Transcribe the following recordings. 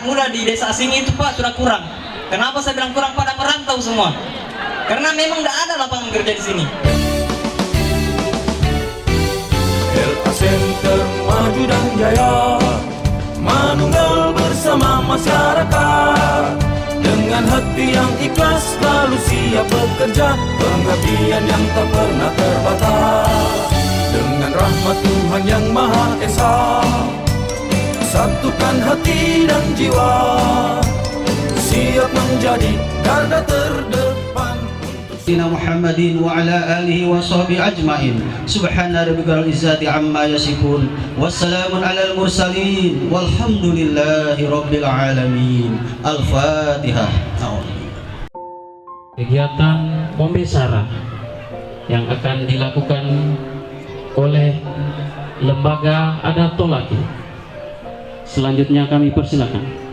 muda di desa sini itu Pak sudah kurang. Kenapa saya bilang kurang? Pada merantau semua. Karena memang tidak ada lapangan kerja di sini. LA Center maju dan jaya, manunggal bersama masyarakat. Dengan hati yang ikhlas selalu siap bekerja, pengabdian yang tak pernah terbatas. Dengan rahmat Tuhan yang Maha Esa, satukan hati dan jiwa, siap menjadi garda terdepan. Sayyidina Muhammadin wa ala alihi wa sahbihi ajma'in. Subhana rabbikal izzati amma yasifun. Wassalamun alal mursalin. Walhamdulillahi rabbil alamin. Al-Fatihah. Kegiatan pembesaran yang akan dilakukan oleh lembaga Adatolaki. Selanjutnya kami persilakan.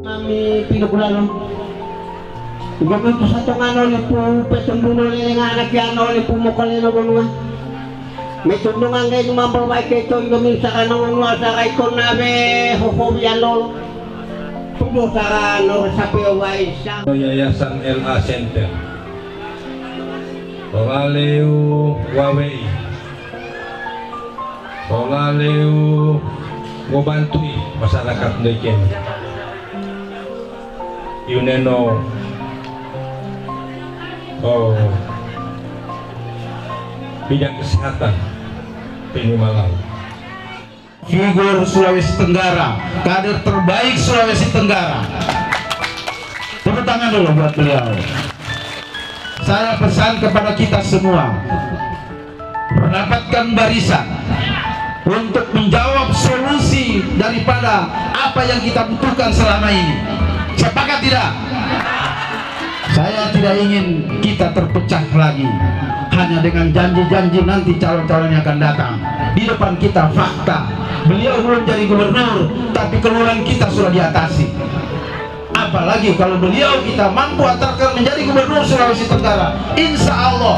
Kami pinagulalo. Igamin po sa itong ano, petong buno nga anak yan, pumukalino bunga. May tundungan kayo numambaway kayo ito, igamin sa kanong sa kayo nabe, hukubiyan lolo. Tubo sa ano, sa piyaway siya. Yayasan LA Center Solaleu Wawei Solaleu ngobantui masyarakat Ndeken Yuneno bidang kesehatan Malang. Figur Sulawesi Tenggara, kader terbaik Sulawesi Tenggara. Tepuk tangan dulu buat beliau. Saya pesan kepada kita semua, mendapatkan barisan untuk menjawab solusi daripada apa yang kita butuhkan selama ini. Sepakat tidak? Saya tidak ingin kita terpecah lagi hanya dengan janji-janji nanti calon-calon yang akan datang. Di depan kita fakta, beliau belum jadi gubernur, tapi kelurahan kita sudah diatasi. Apalagi kalau beliau kita mampu antarkan menjadi gubernur Sulawesi Tenggara, insya Allah.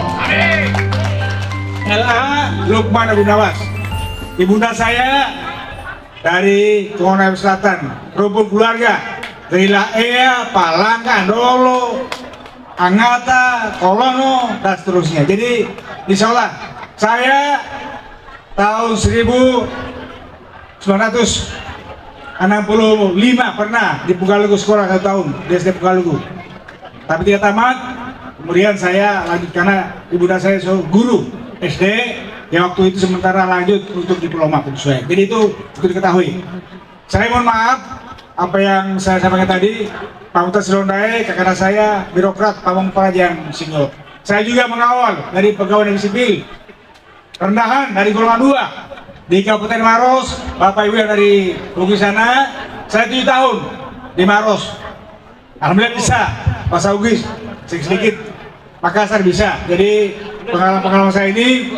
LA Lukman Abu Nawas, ibunda saya dari Kongonai Selatan, rumpun keluarga dari Laea, Palangka, Dolo, Angata, Kolono, dan seterusnya. Jadi insya Allah saya tahun 1965 pernah di Pugalugu sekolah 1 tahun di SD Pugalugu, tapi tidak tamat. Kemudian saya lanjut karena ibunda saya guru SD yang waktu itu sementara lanjut untuk diploma penyesuaian. Jadi itu diketahui. Saya mohon maaf apa yang saya sampaikan tadi. Pak Muta Silondai, kakak saya birokrat Pamong Prajan Singo. Saya juga mengawal dari pegawai negeri sipil rendahan dari golongan 2 di Kabupaten Maros. Bapak Ibu yang dari Bugis sana, saya 7 tahun di Maros. Alhamdulillah bisa bahasa Bugis sedikit, Makassar bisa. Jadi pengalaman saya ini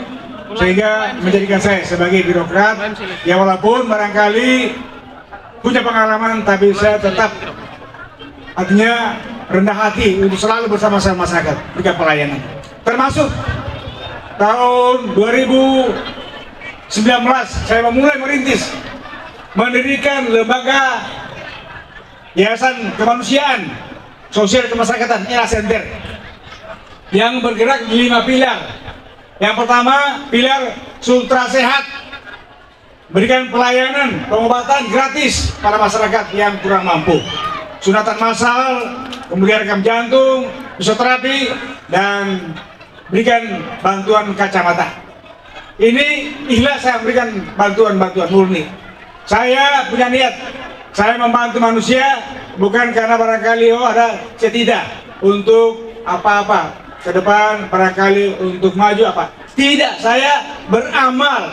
sehingga menjadikan saya sebagai birokrat ya, walaupun barangkali punya pengalaman, tapi saya tetap artinya rendah hati untuk selalu bersama-sama masyarakat berikan pelayanan. Termasuk tahun 2019 saya memulai merintis mendirikan lembaga Yayasan Kemanusiaan Sosial Kemasyarakatan LA Center yang bergerak di 5 pilar. Yang pertama, pilar Sultra Sehat, berikan pelayanan pengobatan gratis pada masyarakat yang kurang mampu, sunatan massal, kemudian rekam jantung, fisioterapi, dan berikan bantuan kacamata. Ini ikhlas saya berikan bantuan-bantuan murni. Saya punya niat, saya membantu manusia bukan karena barangkali ada tidak untuk apa-apa ke depan, barangkali untuk maju apa. Tidak, saya beramal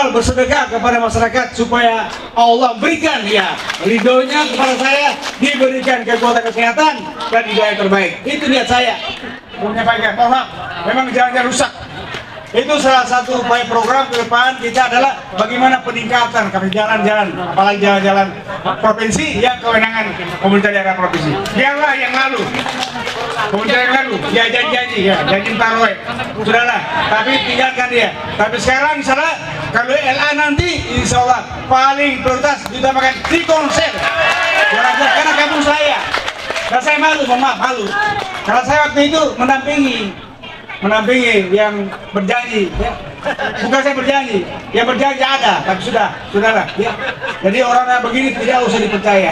bersedekah kepada masyarakat supaya Allah berikan ya ridhonya kepada saya, diberikan kekuatan kesehatan dan hidayah terbaik. Itu niat saya menyampaikan. Mohon maaf, memang jalannya rusak Itu salah satu upaya program ke depan kita adalah bagaimana peningkatan kami jalan-jalan, apalagi jalan-jalan provinsi yang kewenangan pemerintah daerah provinsi. Biarlah yang lalu, pemerintah yang lalu, ya janji-janji, ya janji taruh, sudahlah. Tapi tinggalkan dia. Tapi sekarang misalnya kalau LA nanti, insya Allah paling prioritas diutamakan di konser. Karena kampung saya, dan saya malu, mohon maaf malu. Karena saya waktu itu menampingi yang berjanji, ya. Bukan saya berjanji, yang berjanji ada, tapi sudahlah, ya. Jadi orang yang begini tidak usah dipercaya.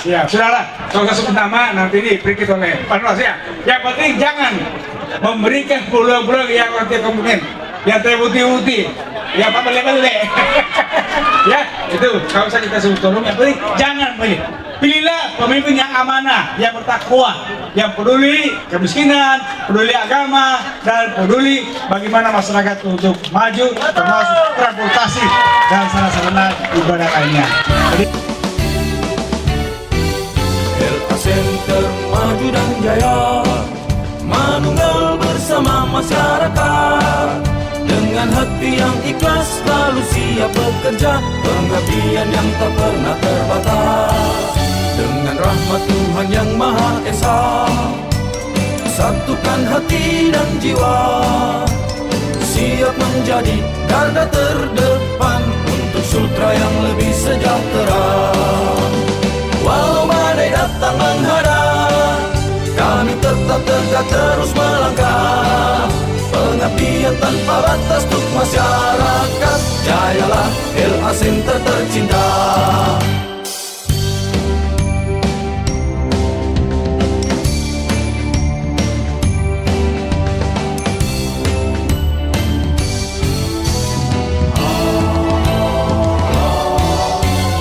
Ya, sudahlah, kalau saya sebut nama nanti ini berikut oleh Panwas ya. Yang penting jangan memberikan peluang-peluang yang nanti kemudian yang terbukti-bukti, yang apa bele-bele. Ya, itu kalau saya kita sebut tolong yang penting jangan pilih. Pilihlah pemimpin yang amanah, yang bertakwa, yang peduli kemiskinan, peduli agama, dan peduli bagaimana masyarakat untuk maju, termasuk transportasi dan sarana ibadah lainnya. Jadi, LA Center maju dan jaya, manunggal bersama masyarakat. Dengan hati yang ikhlas lalu siap bekerja, pengabdian yang tak pernah terbatas. Dengan rahmat Tuhan yang Maha Esa, satukan hati dan jiwa, siap menjadi garda terdepan untuk Sultra yang lebih sejahtera. Walau badai datang menghadang, kami tetap tegak terus melangkah. Pengabdian tanpa batas untuk masyarakat, jayalah LA Center tercinta.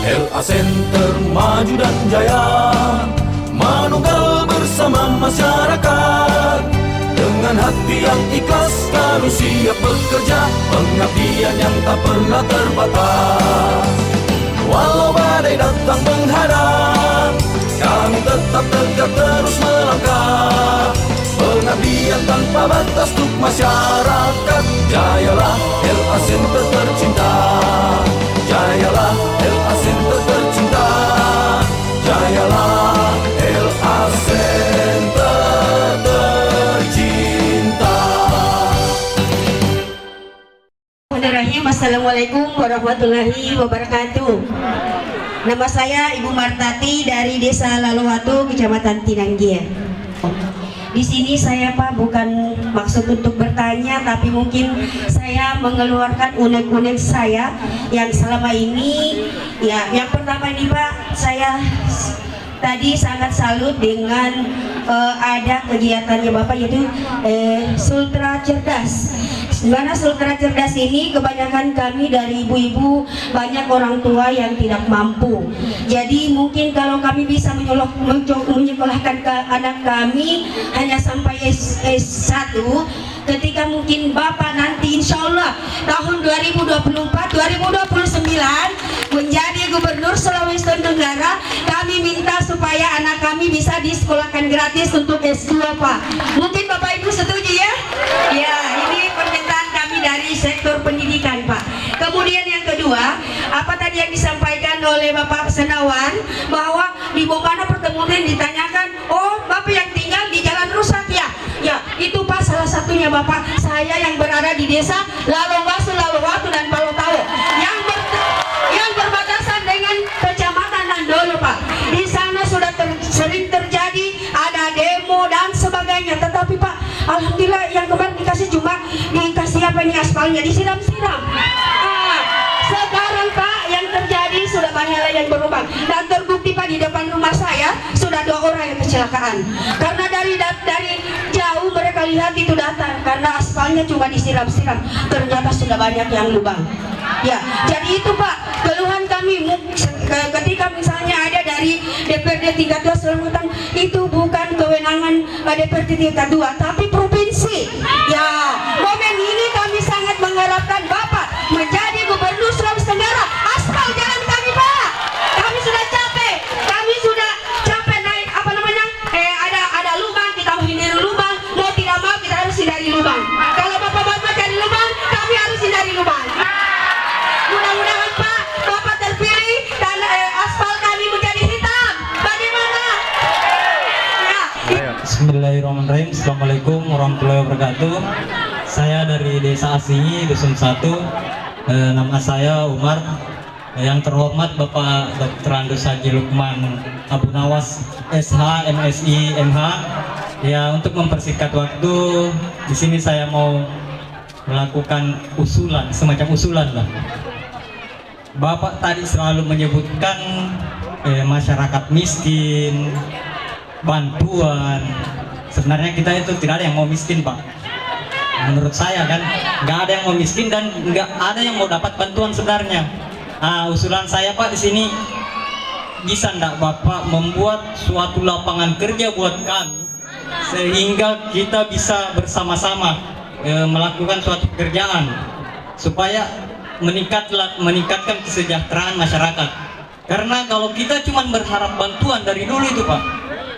LA Center maju dan jaya, manunggal bersama masyarakat. Dengan hati yang ikhlas lalu siap bekerja, pengabdian yang tak pernah terbatas. Walau badai datang menghadang, kami tetap tegak terus melangkah. Pengabdian tanpa batas untuk masyarakat, jayalah LA Center tercinta. Jayalah LA Center tercinta. Jayalah LA Center tercinta. Bismillahirrahmanirrahim. Assalamualaikum warahmatullahi wabarakatuh. Nama saya Ibu Martati dari Desa Lalowatu, Kecamatan Tinanggia. Di sini saya Pak bukan maksud untuk bertanya, tapi mungkin saya mengeluarkan unek-unek saya yang selama ini, ya yang pertama ini Pak, saya tadi sangat salut dengan ada kegiatannya Bapak yaitu Sultra Cerdas. Dimana Sultra Cerdas ini kebanyakan kami dari ibu-ibu, banyak orang tua yang tidak mampu. Jadi mungkin kalau kami bisa menyekolahkan ke anak kami hanya sampai S1, ketika mungkin Bapak nanti insya Allah tahun 2024-2029 menjadi Gubernur Sulawesi Tenggara, kami minta supaya anak kami bisa disekolahkan gratis untuk S2 Pak. Mungkin Bapak Ibu setuju ya? Ya, ini permintaan kami dari sektor pendidikan Pak. Kemudian yang kedua, apa tadi yang disampaikan oleh Bapak Senawan, bahwa di mana pertemuan ditanyakan, oh Bapak yang tinggal di Jalan Rusak ya? Ya, itu Pak salah satunya Bapak, saya yang berada di desa Lalowatu dan Palotau yang berbatasan dengan Kecamatan Nandolo Pak. Di sana sudah sering terjadi ada demo dan sebagainya, tetapi Pak alhamdulillah yang kemarin dikasih apa ini aspalnya disiram-siram. Sekarang Pak yang terjadi sudah banyak yang berubah dan terbukti Pak di depan rumah saya sudah 2 orang yang kecelakaan karena dari jauh mereka lihat itu datang karena aspalnya cuma disiram-siram, ternyata sudah banyak yang lubang. Ya, jadi itu Pak keluhan kami ketika misalnya ada dari DPRD tingkat 2 Selatan, itu bukan kewenangan DPRD tingkat 2 tapi provinsi. Ya, momen ini kami sangat mengharapkan Bapak menjadi Gubernur Sulawesi Tenggara, aspal jalan kami Pak. Kami sudah capek naik ada lubang, kita menghindari lubang, mau tidak mau kita harus hindari lubang. Kalau Bapak-Bapak Bismillahirrahmanirrahim. Assalamualaikum warahmatullahi wabarakatuh. Saya dari Desa Asingi, Dusun 1. Nama saya Umar. Yang terhormat Bapak Dr. Andus Haji Lukman Abu Nawas, SH, MSI, MH. Ya, untuk mempersingkat waktu, di sini saya mau melakukan usulan, semacam usulan lah. Bapak tadi selalu menyebutkan masyarakat miskin, bantuan. Sebenarnya kita itu tidak ada yang mau miskin, Pak. Menurut saya kan, nggak ada yang mau miskin dan nggak ada yang mau dapat bantuan sebenarnya. Usulan saya, Pak, di sini bisa nggak Bapak membuat suatu lapangan kerja buat kami sehingga kita bisa bersama-sama melakukan suatu pekerjaan supaya meningkatkan kesejahteraan masyarakat. Karena kalau kita cuma berharap bantuan dari dulu itu, Pak,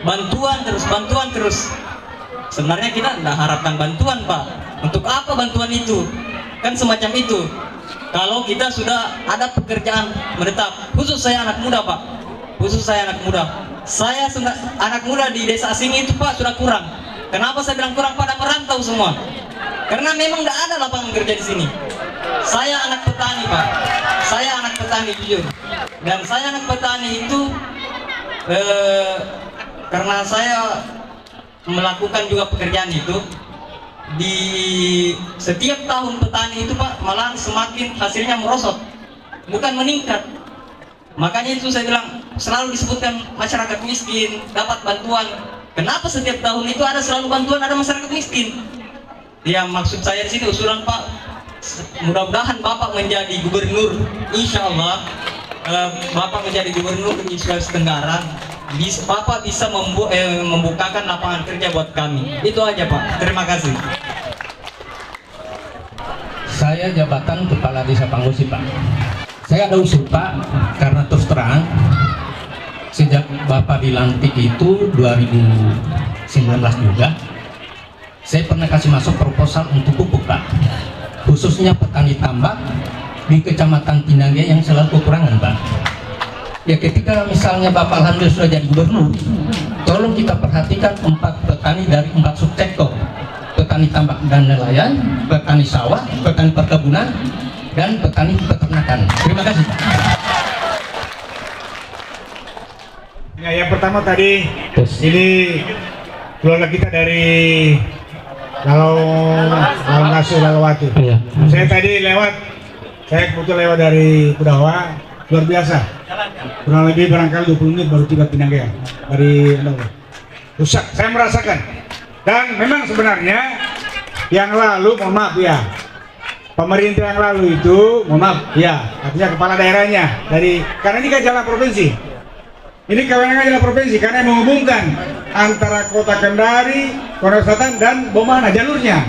bantuan terus, sebenarnya kita tidak harapkan bantuan, Pak. Untuk apa bantuan itu? Kan semacam itu. Kalau kita sudah ada pekerjaan menetap, khusus saya anak muda, Pak, saya anak muda di Desa Asingi itu, Pak, sudah kurang. Kenapa saya bilang kurang? Pada merantau semua. Karena memang tidak ada lapangan kerja di sini. Saya anak petani, Pak. Saya anak petani jujur. Dan saya anak petani itu karena saya melakukan juga pekerjaan itu di setiap tahun petani itu, Pak, malah semakin hasilnya merosot, bukan meningkat. Makanya itu saya bilang selalu disebutkan masyarakat miskin dapat bantuan. Kenapa setiap tahun itu ada selalu bantuan, ada masyarakat miskin? Ya, maksud saya di sini usulan, Pak, mudah-mudahan Bapak menjadi gubernur, insya Allah Bapak menjadi gubernur di Sulawesi Tenggara, Bapak bisa membukakan lapangan kerja buat kami. Itu aja, Pak. Terima kasih. Saya jabatan Kepala Desa Panggosi, Pak. Saya ada usul, Pak, karena terus terang sejak Bapak dilantik itu 2019 juga, saya pernah kasih masuk proposal untuk pupuk, Pak, khususnya petani tambak di Kecamatan Tinangge yang selalu kekurangan, Pak. Ya, ketika misalnya Bapak alhamdulillah sudah jadi gubernur, tolong kita perhatikan 4 petani dari 4 subsektor: petani tambak dan nelayan, petani sawah, petani perkebunan, dan petani peternakan. Terima kasih, Pak. Ya, yang pertama tadi ini keluarga kita dari Lalawatu. Iya. Saya tadi saya kebetulan lewat dari Kudawa, luar biasa. Kurang lebih barangkali 20 menit baru tiba Pinanggean dari rusak. Saya merasakan. Dan memang sebenarnya yang lalu, mohon maaf ya, pemerintah yang lalu itu, mohon maaf ya, artinya kepala daerahnya karena ini kan jalan provinsi. Ini kewenangan jalan provinsi karena menghubungkan antara Kota Kendari, Kota Selatan dan Bomana jalurnya.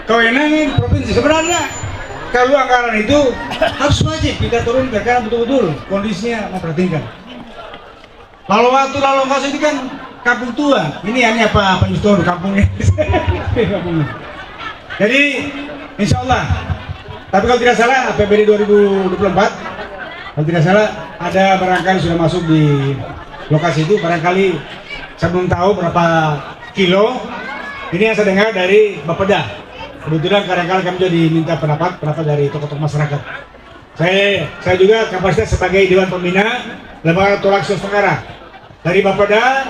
Kewenangan provinsi sebenarnya. Kalau anggaran itu harus wajib kita turunkan karena betul-betul kondisinya memperhatikan. Lalawatu itu kan kampung tua. Ini hanya Pak Yustor kampungnya. Jadi insya Allah. Tapi kalau tidak salah APBD 2024 kalau tidak salah ada barangkali sudah masuk di lokasi itu, barangkali saya belum tahu berapa kilo. Ini yang saya dengar dari Bapeda. Kebetulan kadang-kadang kami juga diminta pendapat dari tokoh-tokoh masyarakat. Saya juga kapasitas sebagai Dewan Pembina Lembaga Tolak Sulawesi Tenggara. Dari Bapeda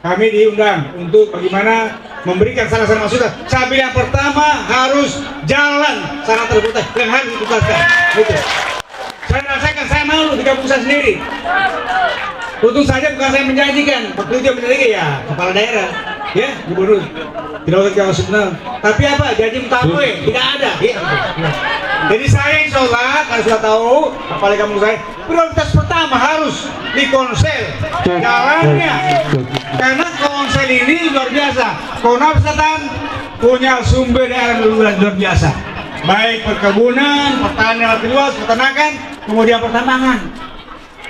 kami diundang untuk bagaimana memberikan saran-saran masukan. Saya bilang pertama harus jalan sangat terbuka yang harus dituntaskan. Gitu. Saya rasakan, saya malu di kampung saya sendiri. Untung saja bukan saya menjanjikan, waktu itu yang menjanjikan ya kepala daerah, ya gubernur. Tidak usah kita sebenarnya. Tapi apa? Janji mutawe tidak ada. Ya. Jadi saya insya Allah kalau sudah tahu, apalagi kampung saya, prioritas pertama harus di konsel jalannya. Karena konsel ini luar biasa. Kota Selatan punya sumber daya luar biasa. Baik perkebunan, pertanian luas, peternakan, kemudian pertambangan,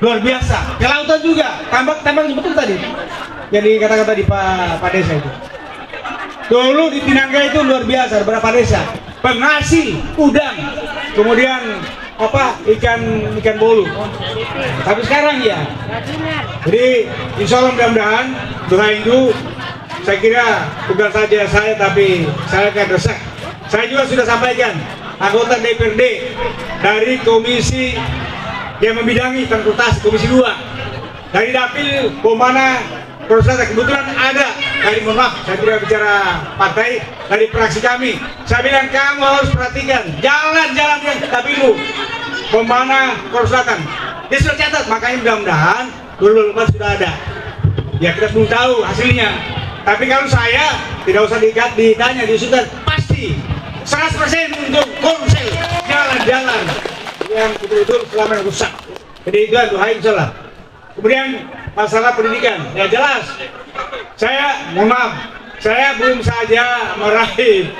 luar biasa. Kelautan juga, tambak betul tadi. Jadi kata-kata di Pak Desa itu. Dulu di Tinangga itu luar biasa, beberapa desa penghasil udang, kemudian ikan bolu. Tapi sekarang ya. Jadi insya Allah mudah-mudahan doa itu saya kira bukan saja saya, tapi saya akan desak. Saya juga sudah sampaikan anggota DPRD dari komisi yang membidangi transportasi, komisi 2 dari Dapil Komana Korsata, kebetulan ada dari, mohon maaf saya tidak bicara partai, dari fraksi kami. Saya bilang kamu harus perhatikan jalan-jalan yang Dapilmu Komana Korsata. Dia sudah catat, makanya mudah-mudahan 2024 sudah ada. Ya kita belum tahu hasilnya. Tapi kalau saya tidak usah ditanya, diusulkan pasti 100% untuk konsel jalan-jalan yang betul-betul selama yang rusak. Jadi itu yang doain insyaallah. Kemudian masalah pendidikan, ya jelas. Saya mohon maaf, saya belum saja meraih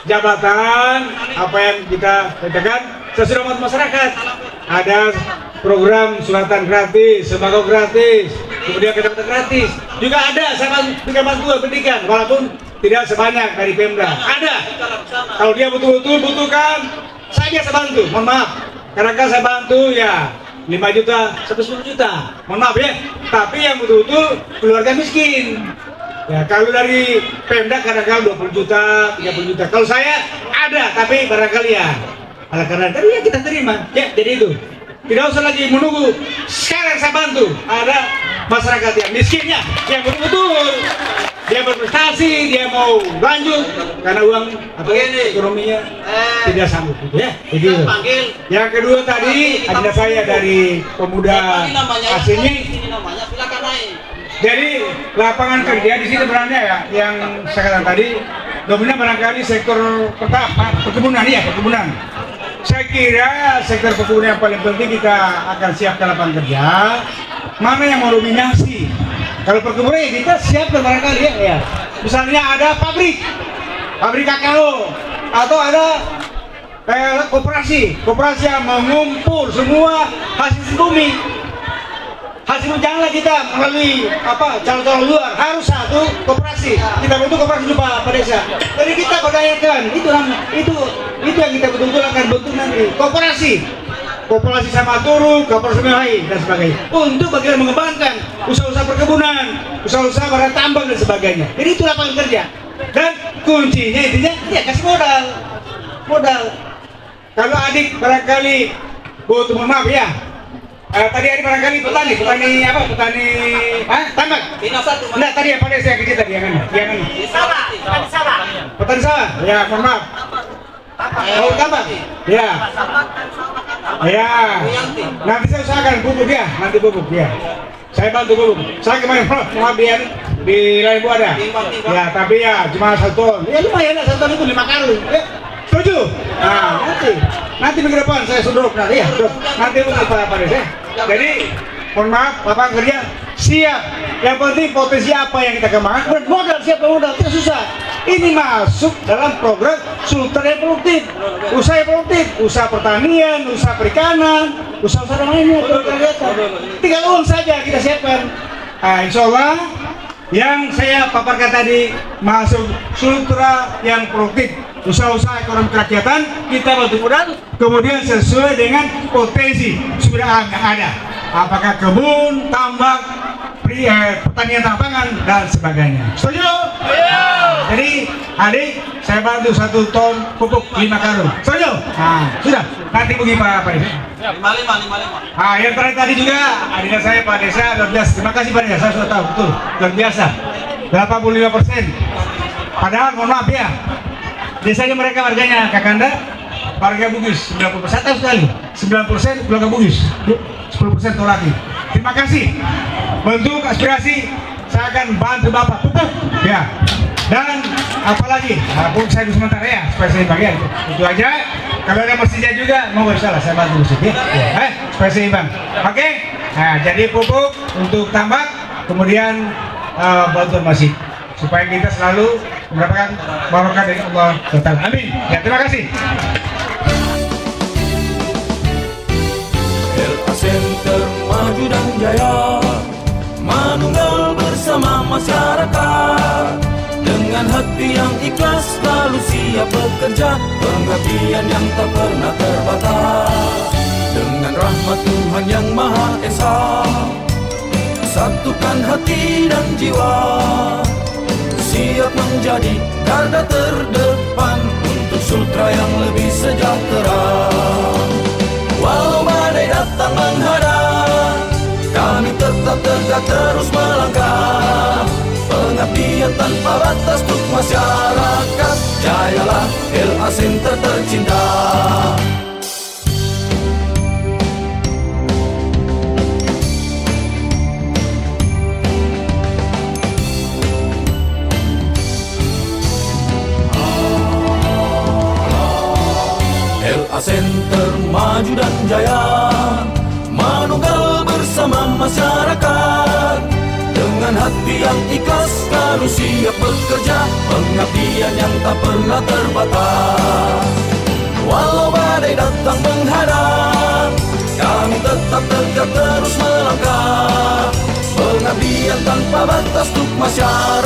jabatan apa yang kita katakan. Saya sudah membantu masyarakat. Ada program sulatan gratis, sembako gratis, kemudian kacamata gratis. Juga ada saya bantu pendidikan, walaupun tidak sebanyak dari Pemda. Ada. Kalau dia betul-betul butuhkan, saya biasa bantu. Mohon maaf, karena kan saya bantu ya 5 juta, 10 juta. Mohon maaf ya. Tapi yang betul-betul keluarga miskin. Ya kalau dari Pemda kadang-kadang 20 juta, 30 juta. Kalau saya ada, tapi barangkali ya. Karena tadi ya kita terima. Ya jadi itu. Tidak usah lagi menunggu. Sekarang saya bantu. Ada masyarakat yang miskinnya, yang betul-betul dia berprestasi, dia mau lanjut karena uang atau ekonominya tidak sanggup, gitu ya. Begitu. Yang kedua tadi ada saya dari pemuda asini. Jadi lapangan kerja di sini sebenarnya ya, yang saya katakan tadi dominan barangkali sektor pertama perkebunan ya, perkebunan. Saya kira sektor perkebunan yang paling penting kita akan siapkan lapangan kerja. Mana yang mau dominasi? Kalau perkebunan ya kita siapkan barangkali ya. Misalnya ada pabrik kakao atau ada koperasi yang mengumpul semua hasil bumi. Hasil janganlah kita melalui calon-calon luar, harus satu koperasi. Kita bentuk koperasi dulu Pak Desa. Jadi kita berdayakan, itu yang kita betul-betul akan bentuk nanti. Koperasi sama turun, koperasi lain dan sebagainya. Untuk bagaimana mengembangkan usaha-usaha perkebunan, usaha-usaha barang tambang dan sebagainya. Jadi itu lapangan kerja. Dan kuncinya intinya ya kasih modal. Kalau adik barangkali butuh, mohon maaf ya. Tadi ada barangkali petani tambak. Enggak, tadi yang pada saya kecil tadi yang petani sawah. Ya, mohon maaf. Oh, tambak. Ya. Ya. Nanti saya usahakan pupuk ya, Saya bantu pupuk. Saya kemarin pengabdian di Laybu ada. Ya, tapi ya cuma 1 ton. Ya lumayan lah 1 ton itu 5 karung. Ya. Setuju? Nah, nanti minggu depan saya sudruk nanti ya. Nanti untuk Pak Desa. Jadi, mohon maaf, lapangan kerja siap. Yang penting potensi apa yang kita kembangkan, modal siap, modal tidak susah. Ini masuk dalam program sultan yang produktif, usaha pertanian, usaha perikanan, usaha-usaha lainnya. Tinggal uang saja kita siapkan. Nah, insya Allah yang saya paparkan tadi masuk sultra yang produktif, usaha-usaha ekonomi kerakyatan kita bantu modal, kemudian sesuai dengan potensi sumber alam yang ada, apakah kebun, tambak, pertanian tambangan dan sebagainya. Setuju? Jadi adik saya bantu 1 ton pupuk 5 karung. Setuju? Nah, sudah. Nanti pergi Pak Desa. 5. Yang terakhir tadi juga adik saya Pak Desa luar biasa. Terima kasih Pak Desa, saya sudah tahu betul luar biasa. 85%. Padahal mohon maaf ya, desanya mereka warganya Kakanda, warga Bugis 90%. Tahu sekali 9% keluarga Bugis, 10% Tolaki. Terima kasih. Bentuk aspirasi saya akan bantu Bapak pupuk ya. Dan apalagi pupuk saya dulu sementara ya, supaya saya bagian itu aja. Kalau ada mesinnya juga mau salah saya bantu mesin ya. Supaya seimbang. Oke. Nah, jadi pupuk untuk tambak, kemudian bantuan mesin supaya kita selalu mendapatkan barokah dari Allah Ta'ala. Amin. Ya, terima kasih. LA Center maju dan jaya, manunggal bersama masyarakat. Dengan hati yang ikhlas selalu siap bekerja, pengabdian yang tak pernah terbatas. Dengan rahmat Tuhan yang Maha Esa, satukan hati dan jiwa. siap menjadi garda terdepan untuk sutra yang lebih sejahtera. Walau badai datang menghadang, kami tetap tegak terus melangkah. Pengabdian tanpa batas untuk masyarakat, jayalah LA Center tercinta. LA Center maju dan jaya, manunggal bersama masyarakat. Dengan hati yang ikhlas selalu siap bekerja, pengabdian yang tak pernah terbatas. Walau badai datang menghadang, kami tetap tegak terus melangkah. Pengabdian tanpa batas untuk masyarakat,